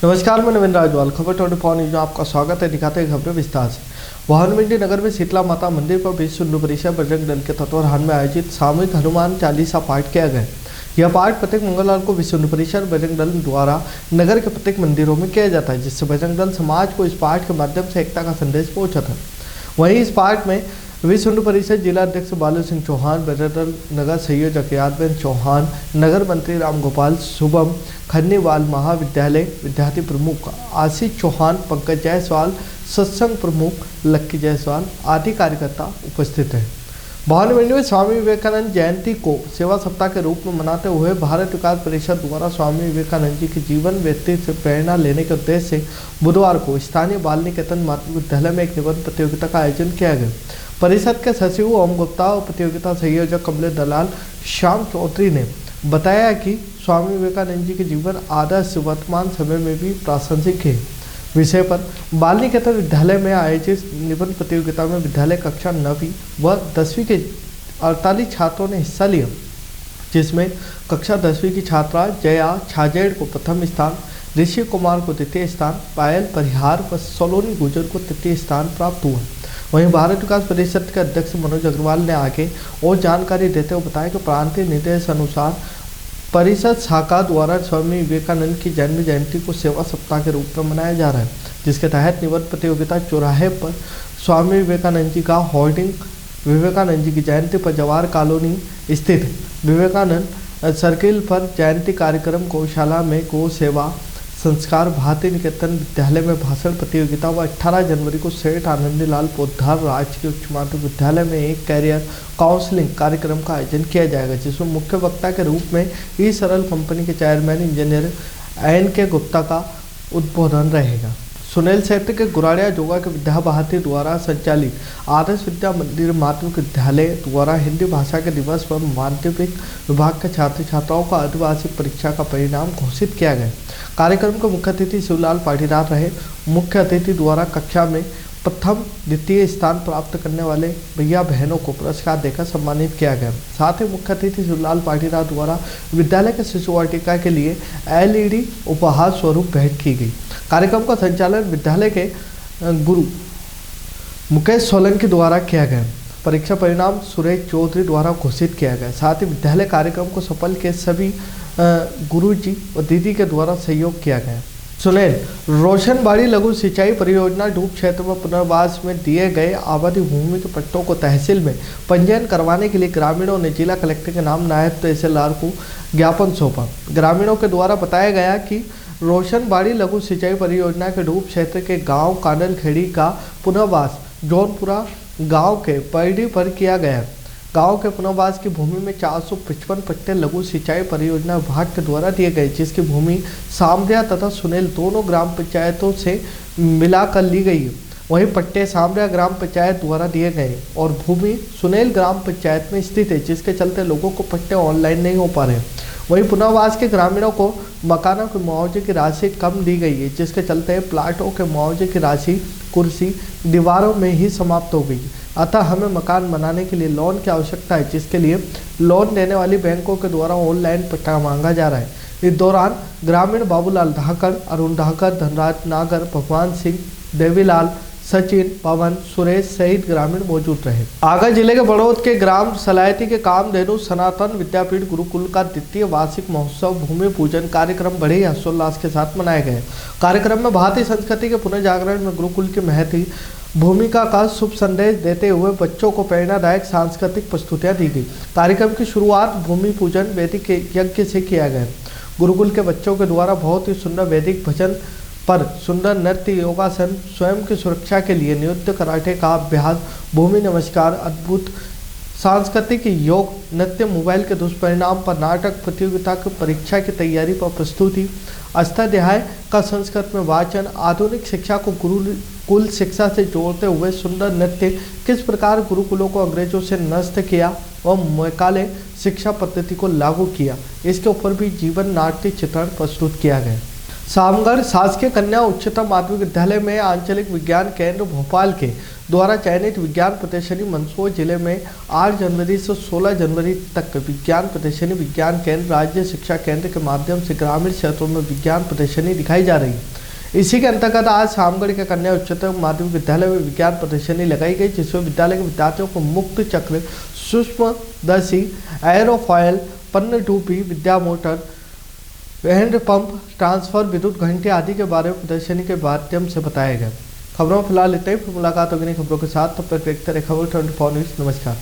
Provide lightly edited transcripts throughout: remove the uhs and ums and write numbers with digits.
नमस्कार, मैं नवीन राजवाल। खबर 24 न्यूज में आपका स्वागत है। दिखाते हैं खबरें विस्तार से। वाहनमंडी नगर में शीतला माता मंदिर पर विश्व हिंदू परिषद बजरंग दल के तत्वाधान में आयोजित सामूहिक हनुमान चालीसा पाठ किया गया। यह पाठ प्रत्येक मंगलवार को विश्व हिंदू परिषद बजरंग दल द्वारा नगर के प्रत्येक मंदिरों में किया जाता है, जिससे बजरंग दल समाज को इस पाठ के माध्यम से एकता का संदेश पहुंचा था। वहीं इस पाठ में विश्व हिंदू परिषद जिला अध्यक्ष बालू सिंह चौहान, बजरंग दल नगर संयोजक यादवेन चौहान, नगर मंत्री रामगोपाल, शुभम खन्नीवाल, महाविद्यालय विद्यार्थी प्रमुख आशीष चौहान, पंकज जायसवाल, सत्संग प्रमुख लक्की जायसवाल आदि कार्यकर्ता उपस्थित हैं। भानुमंडी में स्वामी विवेकानंद जयंती को सेवा सप्ताह के रूप में मनाते हुए भारत विकास परिषद द्वारा स्वामी विवेकानंद जी के जीवन व्यक्ति से प्रेरणा लेने के उद्देश्य से बुधवार को स्थानीय बाल निकेतन माध्यमिक विद्यालय में एक निबंध प्रतियोगिता का आयोजन किया गया। परिषद के सचिव ओम गुप्ता और प्रतियोगिता संयोजक कमलेश दलाल श्याम चौधरी ने बताया कि स्वामी विवेकानंद जी के जीवन आदर्श वर्तमान समय में भी प्रासंगिक है विषय पर बाल निकेतन विद्यालय में आयोजित निबंध प्रतियोगिता में विद्यालय कक्षा 9वीं व 10वीं के 48 छात्रों ने हिस्सा लिया, जिसमें कक्षा 10वीं की छात्रा जया छाजेड़ को प्रथम स्थान, ऋषि कुमार को द्वितीय स्थान, पायल परिहार व सोलोनी गुजर को तृतीय स्थान प्राप्त हुआ। वहीं भारत विकास परिषद के अध्यक्ष मनोज अग्रवाल ने आगे और जानकारी देते हुए बताया कि प्रांतीय निर्देश अनुसार परिषद शाखा द्वारा स्वामी विवेकानंद की जन्म जयंती को सेवा सप्ताह के रूप में मनाया जा रहा है, जिसके तहत निबंध प्रतियोगिता चौराहे पर स्वामी विवेकानंद जी का होर्डिंग, विवेकानंद जी की जयंती पर जवाहर कॉलोनी स्थित विवेकानंद सर्किल पर जयंती कार्यक्रम, गौशाला में गौ सेवा संस्कार, भारतीय निकेतन विद्यालय में भाषण प्रतियोगिता व 18 जनवरी को सेठ आनंदीलाल पोद्दार राजकीय उच्च माध्यमिक विद्यालय में एक कैरियर काउंसलिंग कार्यक्रम का आयोजन किया जाएगा, जिसमें मुख्य वक्ता के रूप में ई सरल कंपनी के चेयरमैन इंजीनियर NK गुप्ता का उद्बोधन रहेगा। सुनील क्षेत्र के गुराड़िया जोगा के विद्या भारती द्वारा संचालित आदर्श विद्या मंदिर माध्यमिक विद्यालय द्वारा हिंदी भाषा के दिवस पर माध्यमिक विभाग के छात्र छात्राओं का अर्धवार्षिक परीक्षा का परिणाम घोषित किया गया। कार्यक्रम के मुख्य अतिथि शिवलाल पाटीदार रहे। मुख्य अतिथि द्वारा कक्षा में प्रथम द्वितीय स्थान प्राप्त करने वाले भैया बहनों को पुरस्कार देकर सम्मानित किया गया। साथ ही मुख्य अतिथि शिवलाल पाटीदार द्वारा विद्यालय के शिशु वाटिका के लिए LED उपहार स्वरूप भेंट की गई। कार्यक्रम का संचालन विद्यालय के गुरु मुकेश सोलंकी द्वारा किया गया। परीक्षा परिणाम सुरेश चौधरी द्वारा घोषित किया गया। साथ ही विद्यालय कार्यक्रम को सफल के सभी गुरुजी और दीदी के द्वारा सहयोग किया गया। सुनील रोशनबाड़ी लघु सिंचाई परियोजना डूब क्षेत्र में पुनर्वास में दिए गए आबादी भूमि के पट्टों को तहसील में पंजीयन करवाने के लिए ग्रामीणों ने जिला कलेक्टर के नाम नायब तहसीलदार को ज्ञापन सौंपा। ग्रामीणों के द्वारा बताया गया कि रोशनबाड़ी लघु सिंचाई परियोजना के डूब क्षेत्र के गांव कांडलखेड़ी का पुनर्वास जौनपुरा गांव के पैड़ी पर किया गया। गांव के पुनर्वास की भूमि में 455 पट्टे लघु सिंचाई परियोजना विभाग के द्वारा दिए गए, जिसकी भूमि सामरिया तथा सुनेल दोनों ग्राम पंचायतों से मिलाकर ली गई। वहीं पट्टे सामरिया ग्राम पंचायत द्वारा दिए गए और भूमि सुनेल ग्राम पंचायत में स्थित है, जिसके चलते लोगों को पट्टे ऑनलाइन नहीं हो पा रहे। वहीं पुनर्वास के ग्रामीणों को मकानों के मुआवजे की राशि कम दी गई है, जिसके चलते प्लाटों के मुआवजे की राशि कुर्सी दीवारों में ही समाप्त हो गई। अतः हमें मकान बनाने के लिए लोन की आवश्यकता है, जिसके लिए लोन देने वाली बैंकों के द्वारा ऑनलाइन पट्टा मांगा जा रहा है। इस दौरान ग्रामीण बाबूलाल धाकर, अरुण धाकर, धनराज नागर, भगवान सिंह, देवीलाल, सचिन, पवन, सुरेश सहित ग्रामीण मौजूद रहे। आगर जिले के बड़ौद के ग्राम सलायती के कामधेनु सनातन विद्यापीठ गुरुकुल का द्वितीय वार्षिक महोत्सव भूमि पूजन कार्यक्रम बड़े हर्षोल्लास के साथ मनाए गए। कार्यक्रम में भारतीय संस्कृति के पुनर्जागरण में गुरुकुल की महती भूमिका का शुभ संदेश देते हुए बच्चों को प्रेरणादायक सांस्कृतिक प्रस्तुतियां दी गई। कार्यक्रम की शुरुआत भूमि पूजन वैदिक यज्ञ से किया गया। गुरुकुल के बच्चों के द्वारा बहुत ही सुंदर वैदिक भजन पर सुंदर नृत्य, योगासन, स्वयं की सुरक्षा के लिए नृत्य, कराटे का अभ्यास, भूमि नमस्कार, अद्भुत सांस्कृतिक योग, नृत्य, मोबाइल के दुष्परिणाम पर नाटक, प्रतियोगिता की परीक्षा की तैयारी पर प्रस्तुति, अष्टाध्याय का संस्कृत में वाचन, आधुनिक शिक्षा को गुरुकुल शिक्षा से जोड़ते हुए सुंदर नृत्य, किस प्रकार गुरुकुलों को अंग्रेजों से नष्ट किया और मैकाले शिक्षा पद्धति को लागू किया, इसके ऊपर भी जीवन नाट्य चित्रण प्रस्तुत किया गया। सामगढ़ शासकीय कन्या उच्चतर माध्यमिक विद्यालय में आंचलिक विज्ञान केंद्र भोपाल के द्वारा चयनित विज्ञान प्रदर्शनी मंदसौर जिले में 8 जनवरी से 16 जनवरी तक विज्ञान प्रदर्शनी विज्ञान केंद्र राज्य शिक्षा केंद्र के माध्यम से ग्रामीण क्षेत्रों में विज्ञान प्रदर्शनी दिखाई जा रही है। इसी के अंतर्गत आज शामगढ़ के कन्या उच्चतर माध्यमिक विद्यालय में विज्ञान प्रदर्शनी लगाई गई, जिसमें विद्यालय के विद्यार्थियों को मुक्त चक्र, सूक्ष्मदर्शी, एरोफॉयल, पन्नडुब्बी, विद्या मोटर, हैंड पंप, ट्रांसफर, विद्युत घंटे आदि के बारे में प्रदर्शनी के माध्यम से बताया गया। खबरों में फिलहाल इतना ही। फिर मुलाकात होगी नई खबरों के साथ, तब तक देखते रहे खबर 24 न्यूज़। नमस्कार।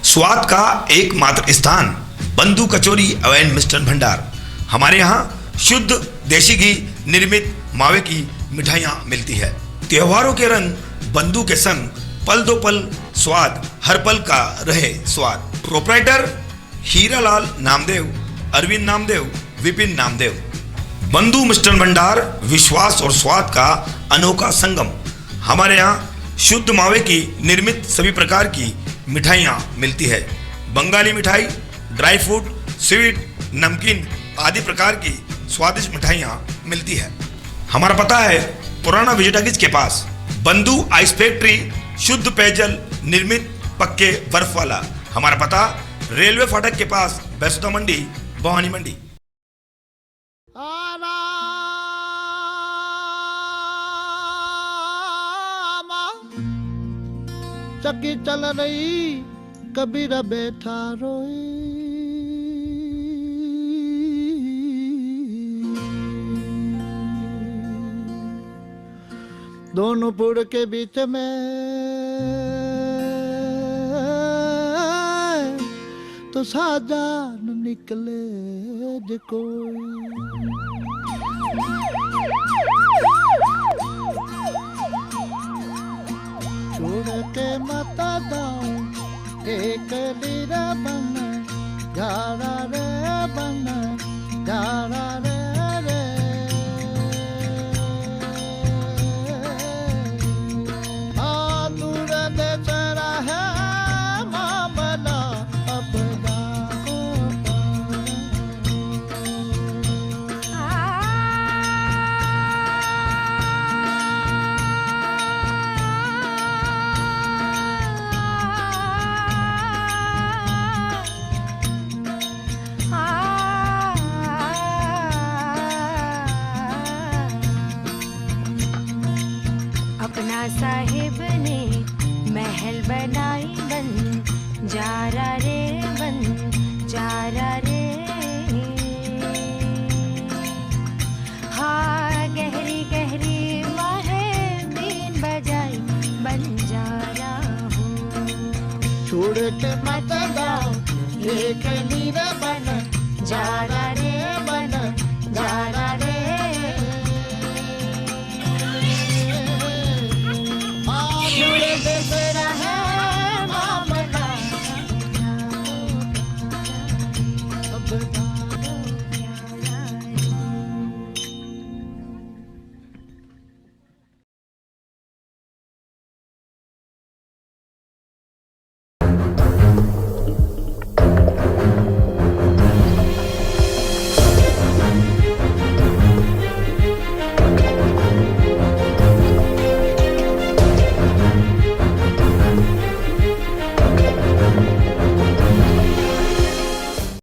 स्वाद का एकमात्र स्थान बंधु कचौरी एवं मिष्ठान भंडार। हमारे यहाँ शुद्ध देशी घी निर्मित मावे की मिठाइयाँ मिलती है। त्योहारों के रंग बंधु के संग, पल दो पल स्वाद, हर पल का रहे स्वाद। प्रोप्राइटर हीरालाल नामदेव, अरविंद नामदेव, विपिन नामदेव। बंधु मिष्ठान भंडार विश्वास और स्वाद का अनोखा संगम। हमारे यहाँ शुद्ध मावे की निर्मित सभी प्रकार की मिठाइयाँ मिलती है। बंगाली मिठाई, ड्राई फ्रूट, स्वीट, नमकीन आदि प्रकार की स्वादिष्ट मिठाइयाँ मिलती है। हमारा पता है पुराना विजयटागिज के पास, बंधु आइस फैक्ट्री, शुद्ध पेयजल निर्मित पक्के बर्फ वाला। हमारा पता रेलवे फाटक के पास, बैसुदा मंडी, भवानी मंडी। चक्की चल रही, कबीरा बैठा रोई। दोनों पुड़ के बीच में तो साजान निकले जो कोई। छोड़ के मता दाओ एक लीरा बन, जारा रे बन, जारा रे रे। दूर देश रहे मामला अपना अपना साहिब ने महल बनाई बन, जारा रे बन, जारा रे। हाँ गहरी गहरी माहे बीन बजाई, बन जारा हूँ। छोड़ के मत जाओ एक लीरा बन, जारा रे बन, जारा